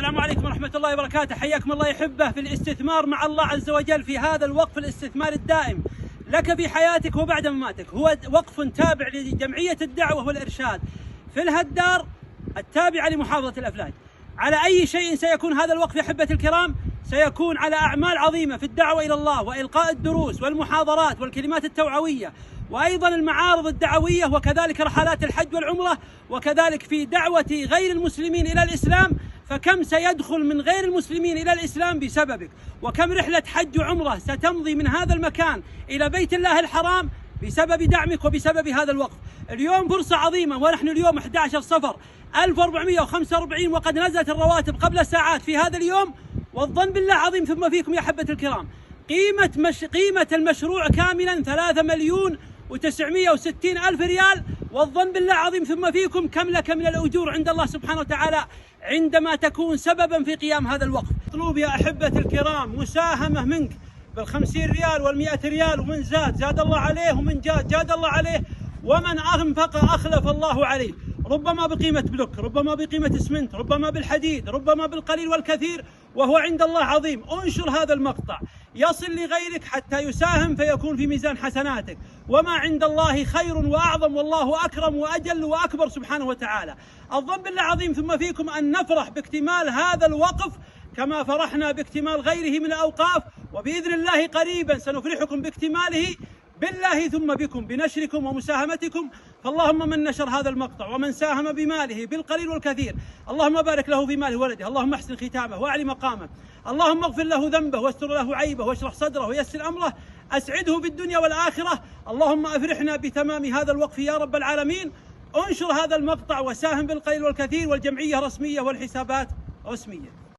السلام عليكم ورحمة الله وبركاته. حياكم الله يحبه في الاستثمار مع الله عز وجل في هذا الوقف الاستثمار الدائم لك في حياتك وبعد مماتك. هو وقف تابع لجمعية الدعوة والإرشاد في الهدار التابعة لمحافظة الأفلاج. على أي شيء سيكون هذا الوقف يا أحبة الكرام؟ سيكون على أعمال عظيمة في الدعوة إلى الله وإلقاء الدروس والمحاضرات والكلمات التوعوية، وأيضا المعارض الدعوية، وكذلك رحلات الحج والعمرة، وكذلك في دعوة غير المسلمين إلى الإسلام. فكم سيدخل من غير المسلمين إلى الإسلام بسببك، وكم رحلة حج وعمرة ستمضي من هذا المكان إلى بيت الله الحرام بسبب دعمك وبسبب هذا الوقف. اليوم فرصة عظيمة، ونحن اليوم 11 صفر 1445، وقد نزلت الرواتب قبل ساعات في هذا اليوم، والظن بالله عظيم ثم فيكم يا أحبة الكرام. قيمة المشروع كاملا 3,960,000 ريال، والظن بالله عظيم ثم فيكم كم لك من الأجور عند الله سبحانه وتعالى عندما تكون سببا في قيام هذا الوقف. مطلوب يا أحبة الكرام مساهمة منك بال50 ريال وال100 ريال، ومن زاد الله عليه، ومن جاد الله عليه، ومن أنفق أخلف الله عليه، ربما بقيمة بلوك، ربما بقيمة اسمنت، ربما بالحديد، ربما بالقليل والكثير، وهو عند الله عظيم. انشر هذا المقطع يصل لغيرك حتى يساهم فيكون في ميزان حسناتك، وما عند الله خير وأعظم، والله أكرم وأجل وأكبر سبحانه وتعالى. الظن بالله عظيم ثم فيكم أن نفرح باكتمال هذا الوقف كما فرحنا باكتمال غيره من الأوقاف، وبإذن الله قريبا سنفرحكم باكتماله بالله ثم بكم بنشركم ومساهمتكم. فاللهم من نشر هذا المقطع ومن ساهم بماله بالقليل والكثير، اللهم بارك له في ماله وولده، اللهم احسن ختامه واعلي مقامه، اللهم اغفر له ذنبه واستر له عيبه واشرح صدره ويسر امره، اسعده بالدنيا والاخره. اللهم افرحنا بتمام هذا الوقف يا رب العالمين. انشر هذا المقطع وساهم بالقليل والكثير، والجمعيه رسميه والحسابات رسميه.